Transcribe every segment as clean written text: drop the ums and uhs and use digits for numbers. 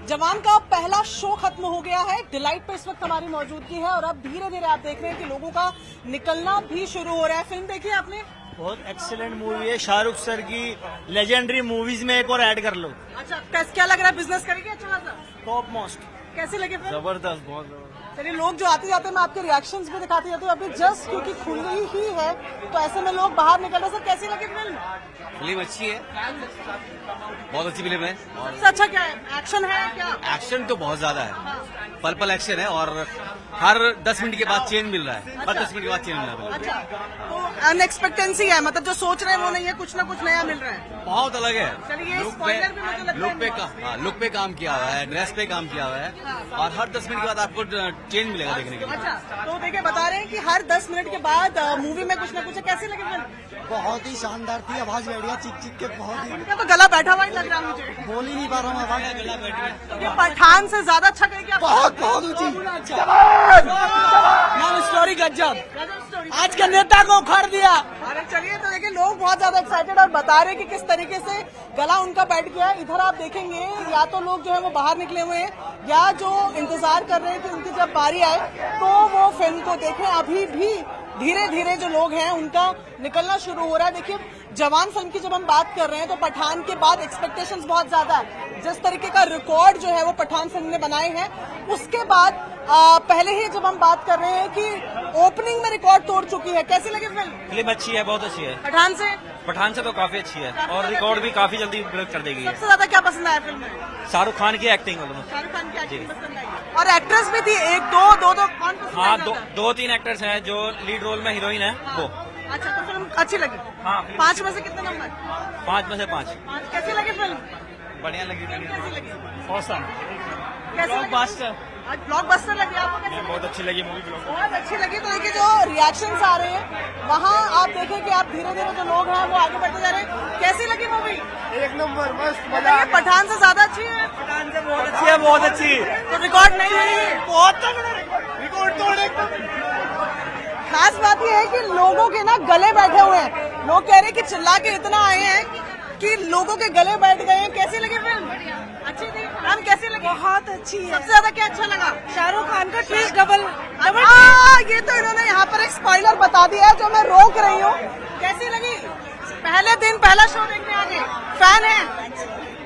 जवान का पहला शो खत्म हो गया है। डिलाइट पे इस वक्त हमारी मौजूदगी है और अब धीरे धीरे आप देख रहे हैं कि लोगों का निकलना भी शुरू हो रहा है। फिल्म देखी आपने? बहुत एक्सीलेंट मूवी है। शाहरुख सर की लेजेंडरी मूवीज में एक और ऐड कर लो। अच्छा, क्या लग रहा है, बिजनेस करेगी अच्छा खासा? Top most. कैसे लगे फिल्म? जबरदस्त, बहुत जबरदस्त। चलिए, लोग जो आते जाते हैं मैं आपके रिएक्शंस भी दिखाती जाती हूँ। अभी जस्ट क्योंकि खुली ही है तो ऐसे में लोग बाहर निकल रहे हैं। सर, कैसी लगी फिल्म? फिल्म अच्छी है, बहुत अच्छी फिल्म है। सबसे अच्छा क्या है? एक्शन है क्या? एक्शन तो बहुत ज्यादा है, पल पल एक्शन है और हर 10 मिनट के बाद चेंज मिल रहा है। हर 10 मिनट के बाद चेंज मिल रहा है। अच्छा, तो अनएक्सपेक्टेंसी है, मतलब जो सोच रहे हैं वो नहीं है, कुछ ना कुछ नया मिल रहा है। बहुत अलग है। चलिए, स्पॉइलर भी मुझे लगता है लुक पे काम किया हुआ है, ड्रेस पे काम किया हुआ है और हर 10 मिनट के बाद आपको चेंज मिलेगा देखने के लिए। अच्छा, तो देखिए, बता रहे हैं कि हर 10 मिनट के बाद मूवी में कुछ ना कुछ है। कैसी लगी फिल्म? बहुत ही शानदार थी। आवाज बैठ गया, चिक चिक के बहुत ही। उनका तो गला बैठा हुआ ही लग रहा है मुझे। बोल ही नहीं पा रहा हूँ, आवाज गला बैठ गया। तो ये पठान से ज्यादा अच्छा करेगी क्या? बहुत ऊंची। स्टोरी गजब। स्टोरी आज के नेता को उखाड़ दिया। अरे चलिए, तो देखिए, लोग बहुत ज्यादा एक्साइटेड और बता रहे हैं कि किस तरीके से गला उनका बैठ गया है। इधर आप देखेंगे, या तो लोग जो है वो बाहर निकले हुए हैं या जो इंतजार कर रहे हैं कि उनकी जब बारी आए तो वो फिल्म को देखें। अभी भी धीरे धीरे जो लोग हैं उनका निकलना शुरू हो रहा है। देखिए, जवान फिल्म की जब हम बात कर रहे हैं तो पठान के बाद एक्सपेक्टेशंस बहुत ज्यादा है। जिस तरीके का रिकॉर्ड जो है वो पठान फिल्म ने बनाए हैं, उसके बाद पहले ही जब हम बात कर रहे हैं कि ओपनिंग में रिकॉर्ड तोड़ चुकी है। कैसी लगी फिल्म? फिल्म अच्छी है, बहुत अच्छी है। पठान से तो काफी अच्छी है और रिकॉर्ड भी काफी जल्दी ब्रेक कर देगी। सबसे ज्यादा क्या पसंद आया फिल्म में? शाहरुख खान की एक्टिंग। शाहरुख खान की एक्टिंग पसंद आई और एक्ट्रेस भी थी। एक दो कौन पसंद हाँ, आई? 2-3 एक्टर्स हैं जो लीड रोल में हीरोइन है वो। अच्छा, तो फिल्म अच्छी लगी? हाँ, 5 में से कितने नंबर? 5 में से 5। कैसी लगी फिल्म? बढ़िया लगी। कैसी लगी? औसम। कैसी लगी? ब्लॉकबस्टर। आज ब्लॉकबस्टर लगी आपको? कैसी लगी? बहुत अच्छी लगी मूवी। बहुत अच्छी लगी। तो देखिए, जो रिएक्शंस आ रहे हैं वहाँ आप देखें कि आप धीरे धीरे जो लोग हैं वो आगे बढ़ते जा रहे हैं। कैसी लगी मूवी? एक नंबर, मस्त बताइए, पठान से ज्यादा अच्छी है? पठान से बहुत अच्छी है, बहुत अच्छी। तो रिकॉर्ड नहीं है? बहुत रिकॉर्ड तोड़े। खास बात यह है कि लोगों के ना गले बैठे हुए हैं। लोग कह रहे हैं कि चिल्ला के इतना आए हैं कि लोगों के गले बैठ गए हैं। कैसी लगी फिल्म? अच्छी थी। मैम, कैसी लगी? बहुत अच्छी है। सबसे ज्यादा क्या अच्छा लगा? शाहरुख खान का ट्विस्ट डबल। ये तो इन्होंने यहाँ पर एक स्पॉइलर बता दिया है जो मैं रोक रही हूँ। कैसी लगी? पहले दिन पहला शो देखने आ गए, फैन है।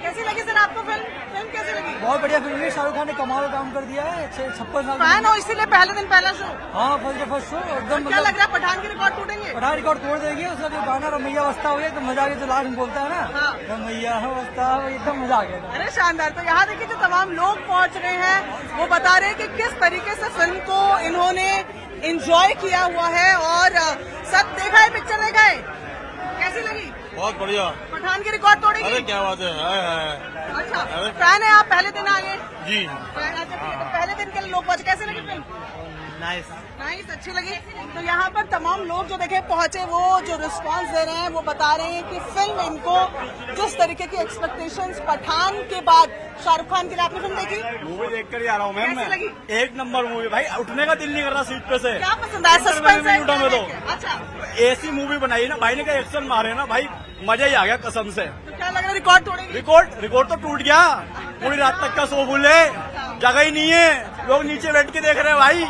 कैसी लगी सर आपको फिल्म? फिल्म कैसी लगी? बहुत बढ़िया फिल्म है। शाहरुख खान ने कमाल काम कर दिया है। 56 साल फैन हो इसीलिए पहले दिन पहला शो? हाँ, फर्स्ट शो एकदम। क्या लग रहा है, पठान के रिकॉर्ड टूटेंगे? पठान रिकॉर्ड तोड़ देगी। उसका जो गाना रमैया बस्ता हुआ है तो मजा आ गया। जो लास्ट में बोलता है ना, हाँ। रमैया बस्ता, एकदम मजा आ गया था। अरे शानदार। तो यहाँ देखिए, जो तमाम लोग पहुँच रहे हैं वो बता रहे हैं कि किस तरीके से फिल्म को इन्होंने एंजॉय किया हुआ है और सब देखा है, पिक्चर देखा है। कैसी लगी? बहुत बढ़िया। पठान की रिकॉर्ड तोड़ेगी? अरे क्या बात है। अच्छा, फैन है आप? पहले दिन आ गए? जी। अच्छा, ठीक है। तो पहले दिन के लोग पहुंचे। कैसी लगी फिल्म? नाइस। नाइस, अच्छी लगी। तो यहाँ पर तमाम लोग जो देखे पहुंचे, वो जो रिस्पांस दे रहे हैं वो बता रहे हैं कि फिल्म इनको जिस तरीके की एक्सपेक्टेशंस पठान के बाद शाहरुख खान के लिए। आपने फिल्म देखी? मूवी देखकर ही आ रहा हूँ मैम। कैसी लगी? एक नंबर मूवी भाई, उठने का दिल नहीं कर रहा सीट पे से। क्या पसंद आया? सस्पेंस है? उठा मैं तो। अच्छा, ऐसी मूवी बनाई ना भाई ने, क्या एक्शन मारे ना भाई, मजा ही आ गया कसम से। तो क्या लग रहा है, रिकॉर्ड तोड़ेगी? रिकॉर्ड तो टूट गया। पूरी रात तक का सो भूले, जगह ही नहीं है। लोग नीचे बैठ के देख रहे हैं भाई,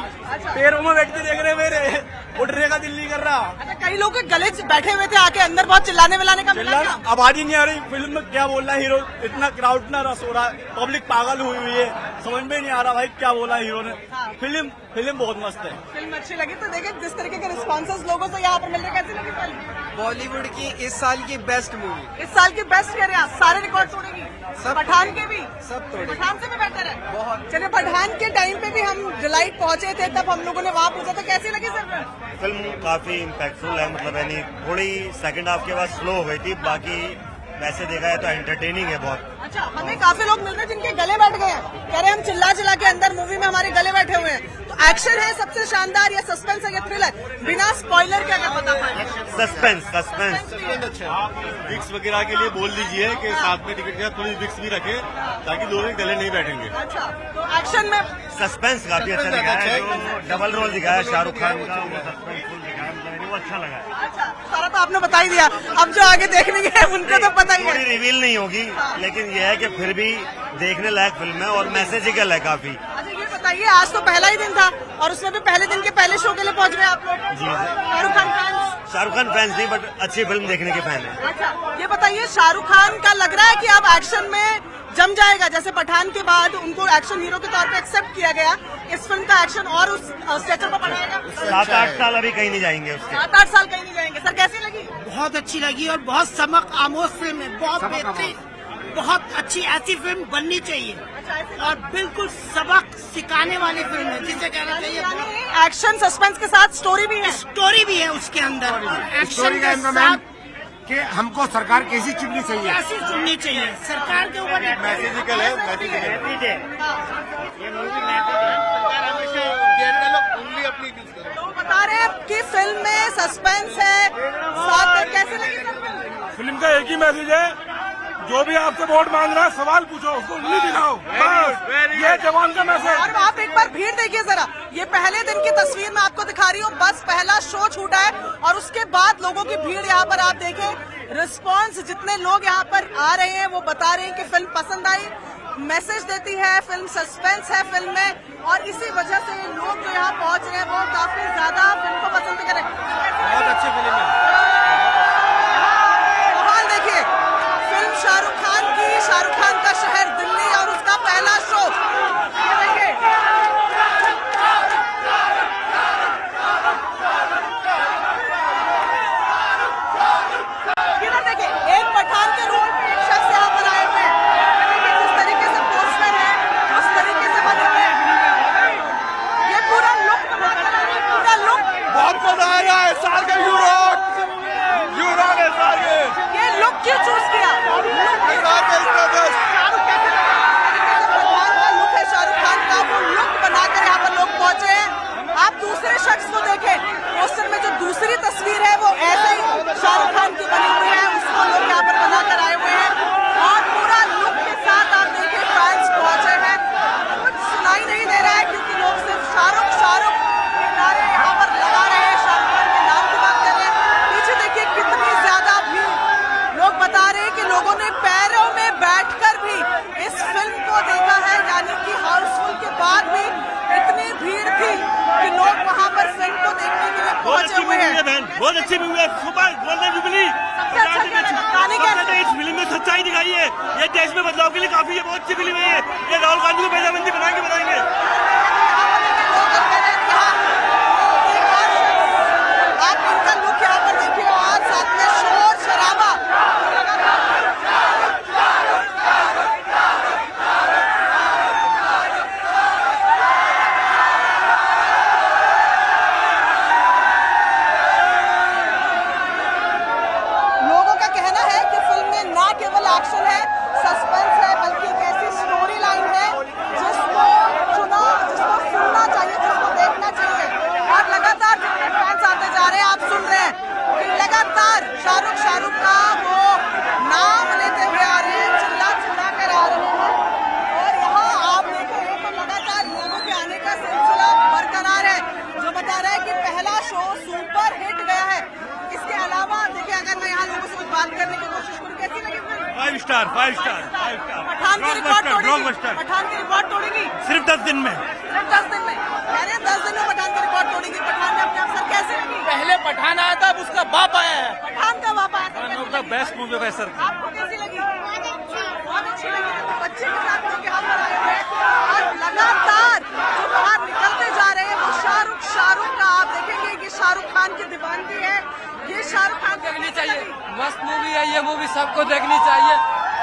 पैरों में बैठ के देख रहे हैं मेरे। उठने का दिल नहीं कर रहा। अच्छा, कई लोग के गले बैठे हुए थे आके, अंदर बहुत चिल्लाने विलाने का मिला क्या? आवाज ही नहीं आ रही। फिल्म में क्या बोल रहा है हीरो? इतना क्राउड इतना रस हो रहा है, पब्लिक पागल हुई हुई है, समझ में नहीं आ रहा भाई क्या बोला हीरो ने। फिल्म बहुत मस्त है। फिल्म अच्छी लगी। तो देखिए, जिस तरीके के रिस्पॉन्सेस लोगों से यहाँ पर मिल रहे, कैसी लगी फिल्म? बॉलीवुड की इस साल की बेस्ट मूवी। इस साल की बेस्ट कह रहे हैं आप? सारे रिकॉर्ड तोड़ेगी? सब पठान के भी? सब तोड़ेगी। पठान से भी बेहतर है? बहुत। चलिए, पठान के टाइम पे भी हम डिलाइट पहुंचे थे, तब हम लोगों ने वहाँ पूछा था कैसी लगी सर फिल्म काफी इम्पैक्टफुल है। मतलब यानी थोड़ी सेकंड हाफ के बाद स्लो हो गई थी, बाकी वैसे देखा है तो एंटरटेनिंग है बहुत। अच्छा, हमें काफी लोग मिल रहे हैं जिनके गले बैठ गए हैं, कह रहे हैं हम चिल्ला के अंदर मूवी में हमारे गले बैठे हुए हैं। तो एक्शन है सबसे शानदार, या सस्पेंस है, या थ्रिलर? बिना स्पॉइलर के अगर बता पाए। सस्पेंस। विक्स वगैरह के लिए बोल दीजिए कि साथ में टिकट के साथ थोड़ी विक्स भी रखे ताकि दोनों गले नहीं बैठेंगे। अच्छा, तो एक्शन में सस्पेंस काफी अच्छा दिखाया है। जो डबल रोल दिखाया है शाहरुख खान का, वो सस्पेंसफुल दिखाया है। मतलब नहीं, वो अच्छा लगा है। अच्छा, सारा तो आपने बता ही दिया, अब जो आगे देखने के हैं उनको तो पता ही पूरी है। रिवील नहीं होगी, लेकिन यह है कि फिर भी देखने लायक फिल्म है और मैसेजिकल है काफी। अच्छा, ये बताइए, आज तो पहला ही दिन था और उसमें भी पहले दिन के पहले शो के लिए पहुंच गए आप लोग। जी। शाहरुख खान फैंस। शाहरुख खान फैंस नहीं, बट अच्छी फिल्म देखने के फैन है। अच्छा, ये बताइए, शाहरुख खान का लग रहा है कि अब एक्शन में जम जाएगा, जैसे पठान के बाद उनको एक्शन हीरो के तौर पे एक्सेप्ट किया गया, इस फिल्म का एक्शन और उस स्ट्रेचर पर बनाएगा। 7-8 साल अभी कहीं नहीं जाएंगे उसके। 7-8 साल कहीं नहीं जाएंगे। सर, कैसी लगी? बहुत अच्छी लगी और बहुत सबक आमोज फिल्म है, बहुत बेहतरीन, बहुत अच्छी, ऐसी फिल्म बननी चाहिए और बिल्कुल सबक सिखाने वाली फिल्म है, जिसे कहना चाहिए एक्शन सस्पेंस के साथ स्टोरी भी है। स्टोरी भी है उसके अंदर, एक्शन स्टोरी का के इनका साथ मैम कि हमको सरकार कैसी चुननी चाहिए, कैसी चुननी चाहिए सरकार के ऊपर। मैसेजिकल है, मैसेजिकल है। तो बता रहे हैं कि फिल्म में सस्पेंस है, साथ में कैसे लगी सर फिल्म? फिल्म का एक ही मैसेज है, जो भी आपसे वोट मांग रहा है सवाल पूछो, उसको उंगली दिखाओ, बस ये जवान का मैसेज। और आप एक बार भीड़ देखिए जरा, ये पहले दिन की तस्वीर मैं आपको दिखा रही हूँ, बस पहला शो छूटा है और उसके बाद लोगों की भीड़ यहाँ पर आप देखें, रिस्पांस जितने लोग यहाँ पर आ रहे हैं वो बता रहे हैं कि फिल्म पसंद आई, मैसेज देती है फिल्म, सस्पेंस है फिल्म में और इसी वजह से लोग जो यहाँ पहुँच रहे हैं वो काफी ज्यादा फिल्म को पसंद करें। बहुत अच्छी फिल्म है। हाल देखिए, फिल्म शाहरुख खान की, शाहरुख खान का शहर दिल्ली और उसका पहला शो। ये देखिए, इधर देखिए, एक पठान के रोल पे एक शख्स यहाँ पर आए हुए हैं। देखिए जिस तरीके से पोस्टर है उस तरीके से बने हुए हैं। ये पूरा लुक, पूरा लुक बहुत मजा आया है, साल के यूरो ने साल के ये लुक क्यों चूज किया? शाहरुख कैसे लगा? भगवान का लुक है शाहरुख खान का, वो लुक बनाकर यहाँ पर लोग पहुंचे हैं। आप दूसरे शख्स को देखें, पोस्टर में जो दूसरी तस्वीर है वो ऐसे ही शाहरुख खान की बनी हुई है, उसको लोग यहाँ पर बनाकर आए हुए हैं और पूरा लुक के साथ आप देखें फैंस पहुंचे हैं। कुछ सुनाई नहीं दे रहा है क्योंकि लोग सिर्फ शाहरुख शाहरुख के नारे यहाँ पर लगा रहे हैं, शाहरुख खान के नाम की बात कर रहे हैं। पीछे देखिए कितनी ज्यादा भीड़, लोग बता रहे हैं कि लोगों ने पैरों में बैठकर भी इस फिल्म को देखा है, यानी कि हाउसफुल के बाद भी इतनी भीड़ थी कि लोग वहां पर फिल्म को देखने के लिए पहुंचे हुए हैं। बहुत अच्छी मूवी है, सुपर गोल्डन जुबली। सबसे अच्छा क्या लगा? गाने कैसे? इस फिल्म में सच्चाई दिखाई है, ये देश में बदलाव के लिए काफी है, बहुत अच्छी फिल्म है ये राहुल गांधी को बेजाबंदी बनाएंगे। आप इनका लुक यहाँ पर देखिए और साथ में शोर शराबा। लोगों का कहना है कि फिल्म में ना केवल एक्शन है, सस्पेंस है, बल्कि एक ऐसी स्टोरी लाइन है जिसको सुनना चाहिए, जिसको देखना चाहिए। और लगातार जितने फैंस आते जा रहे हैं, आप सुन रहे हैं कि लगातार शाहरुख का वो नाम लेते हुए आ रहे हैं, चिल्ला कर आ रहे हैं और यहाँ आप देखेंगे तो लगातार लोगों के आने का सिलसिला बरकरार है, जो बता रहा है कि पहला शो सुपर हिट गया है। इसके अलावा देखिए, अगर मैं यहाँ लोगों से कुछ बात करने की कोशिश करूँ, कैसी लगी फिल्म? 5 स्टार। पठान की रिकॉर्ड तोड़ेगी, पठान की रिकॉर्ड तोड़ेगी सिर्फ 10 दिन में। सिर्फ 10 दिन में, अरे 10 दिन में पठान की रिकॉर्ड तोड़ेगी। पठान ने अपने आप सर कैसे लगी? पहले पठान आया था, अब उसका बाप आया है। पठान का वापस आया था, कैसी लगी? बेस्ट मूवी है सर। आपको कैसी लगी? बहुत अच्छी लगी। तो बच्चे के साथ लोग यहाँ पर आए हुए हैं और लगातार जो बाहर निकलते जा रहे हैं वो शाहरुख का आप देखेंगे कि शाहरुख खान की दीवानगी है, ये शाहरुख खान देखनी चाहिए, मस्त मूवी है ये, मूवी सबको देखनी चाहिए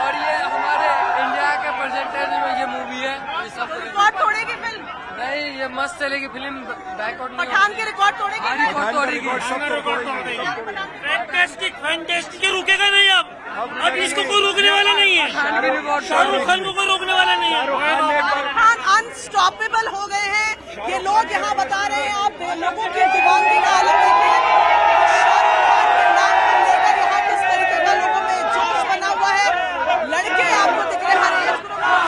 और ये हमारे इंडिया के परसेंटेज में ये मूवी है, ये सबको रिकॉर्ड तोड़ेगी फिल्म। नहीं, ये मस्त चलेगी फिल्म, बैकआउट नहीं पठान की रिकॉर्ड तोड़ेगी। रिकॉर्ड तोड़ेगी। फैंटास्टिक रुकेगा नहीं अब इसको कोई रोकने वाला नहीं है। शाहरुख खान को कोई रोकने वाला नहीं है। शाहरुख खान अनस्टॉपेबल हो गए हैं, ये लोग यहाँ बता रहे हैं। आप लोगों की दीवानगी का आलम देखिए, शाहरुख खान के नाम को लेकर यहाँ किस तरीके का लोगों में जोश बना हुआ है। लड़के आपको दिख रहे हैं,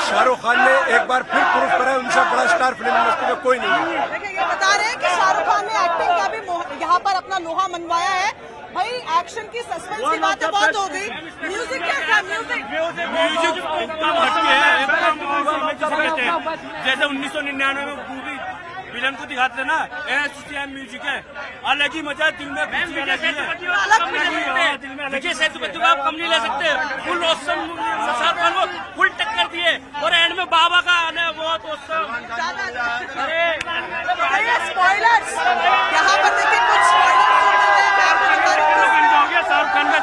शाहरुख खान ने एक बार फिर प्रूफ करा, उनसे बड़ा स्टार फिल्म इंडस्ट्री में कोई नहीं है। देखिए ये बता रहे हैं कि शाहरुख खान खान ने एक्टिंग का भी यहाँ पर अपना लोहा मनवाया है। भाई एक्शन की सस्पेंस की बातें बहुत हो गई। म्यूजिक क्या था? म्यूजिक एकदम हटके है, एकदम जैसे 1999 में मूवी विलन को दिखाते ना, ऐसा म्यूजिक है, अलग ही मजा, दिल में खुशी अलग ही है। विजय सेतुपति को आप कम नहीं ले सकते, फुल ऑसम, शाहरुख खान को फुल टक्कर दिए और एंड में बाबा का आना बहुत ऑसम। अरे स्पॉयलर्स यहाँ पर देखिए, कुछ स्पॉयलर्स गंजा हो गया, शाहरुख खान का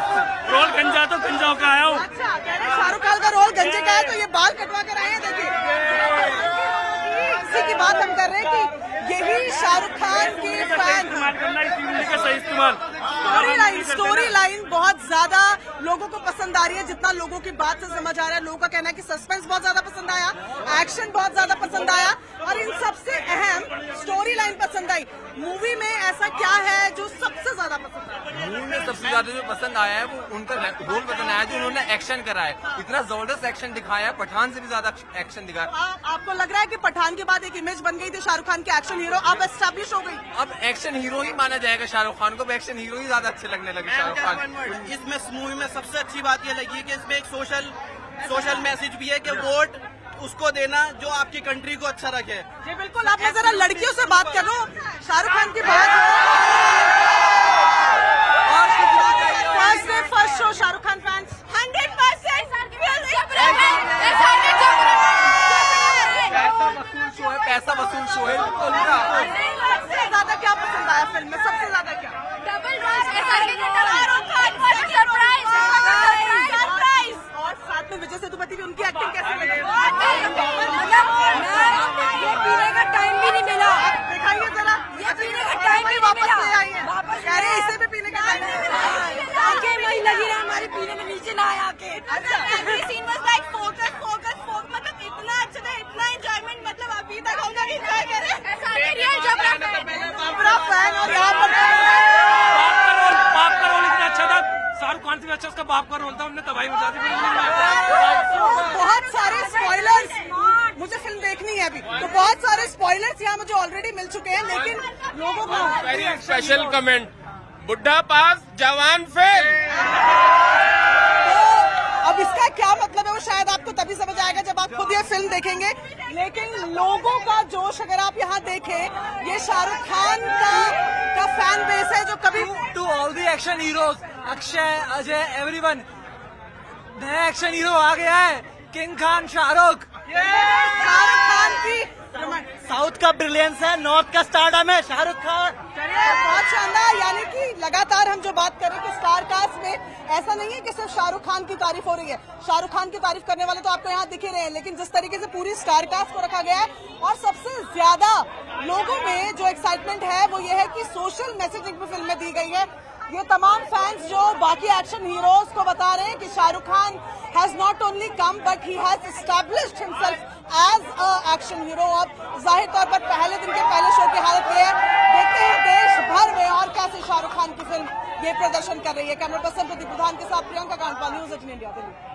रोल गंजा तो गंजा होकर आया हूँ। अच्छा, शाहरुख खान का रोल गंजे का है तो ये बाल कटवा कर आए हैं। देखिए इसी की बात हम कर रहे हैं कि यही शाहरुख खान के फैन। सही इस्तेमाल, स्टोरी लाइन बहुत ज्यादा लोगों को पसंद आ रही है, जितना लोगों की बात से समझ आ रहा है। लोगों का कहना है कि सस्पेंस बहुत ज्यादा पसंद आया, एक्शन बहुत ज्यादा पसंद आया और इन सबसे अहम स्टोरी लाइन पसंद आई। मूवी में ऐसा क्या है जो सबसे ज्यादा पसंद आया? मूवी में सबसे ज्यादा जो पसंद आया है वो उनका रोल पसंद आया, जो उन्होंने एक्शन करा है। इतना जबरदस्त एक्शन दिखाया है, पठान से भी ज्यादा एक्शन दिखाया। आपको लग रहा है कि पठान के बाद एक इमेज बन गई थी शाहरुख खान के एक्शन हीरो, अब एस्टैब्लिश हो गई? अब एक्शन हीरो ही माना जाएगा शाहरुख खान को, अब एक्शन हीरो ही ज्यादा अच्छे लगने लगे शाहरुख खान। इसमें मूवी में सबसे अच्छी बात ये लगी कि इसमें एक सोशल मैसेज भी है कि वोट उसको देना जो आपकी कंट्री को अच्छा रखे। जी बिल्कुल। आप जरा लड़कियों से बात करो, शाहरुख खान की बात। First show Shahrukh Khan fans 100% पैसा वसूल शो है। सबसे ज्यादा क्या पसंद आया फिल्म में? सबसे ज्यादा क्या? और साथ में विजय सेतुपति भी, उनकी एक्टिंग कैसी लगी? ये पीने का टाइम भी नहीं मिला। दिखाइए जरा। ये पीने का टाइम भी वापस नहीं ले मिला। आई है, कह रहे इसे भी पीने का टाइम नहीं मिला। आंखें वही लगी रहा हमारे पीने में, नीचे ना आए आके। अच्छा, every scene was like focus, मतलब इतना अच्छा था, इतना एंजॉयमेंट, मतलब अभी तक हम लोग एंजॉय कर रहे हैं। पूरा फैन। और यहाँ पर बाप का रोल इतना अच्छा था, शाहरुख खान से भी अच्छा उसका बाप का रोल था, उन्होंने तबाही मचा दी। बहुत सारे स्पॉयलर्स, मुझे फिल्म देखनी है अभी, तो बहुत सारे स्पॉयलर्स यहाँ मुझे ऑलरेडी मिल चुके हैं, लेकिन लोगों को वेरी स्पेशल कमेंट, बुढ़ा पास जवान फेल। तो अब इसका क्या मतलब है वो शायद आपको तभी समझ आएगा जब आप खुद ये फिल्म देखेंगे। लेकिन लोगों का जोश अगर आप यहाँ देखें, ये शाहरुख खान का फैन बेस है जो कभी to all the action heroes, Akshay, Ajay, everyone, नया एक्शन हीरो आ गया है, किंग खान शाहरुख। शाहरुख खान की साउथ का ब्रिलियंस है, नॉर्थ का स्टारडम है शाहरुख खान। बहुत शानदार। यानी कि लगातार हम जो बात करें कि स्टार कास्ट में ऐसा नहीं है कि सिर्फ शाहरुख खान की तारीफ हो रही है। शाहरुख खान की तारीफ करने वाले तो आपको यहाँ दिख ही रहे हैं, लेकिन जिस तरीके से पूरी स्टार कास्ट को रखा गया है और सबसे ज्यादा लोगों में जो एक्साइटमेंट है वो ये है कि सोशल मैसेजिंग भी फिल्म में दी गई है। ये तमाम फैंस जो बाकी एक्शन हीरोज को बता रहे हैं कि Shahrukh Khan has not only come but he has established himself as a action hero. अब जाहिर तौर पर पहले दिन के पहले शो की हालत ये है, देखते हैं देश भर में और कैसे शाहरुख खान की फिल्म ये प्रदर्शन कर रही है। कैमरा पर्सन प्रदीप प्रधान के साथ प्रियंका कांडपाल, न्यूज़ 18 इंडिया, दिल्ली।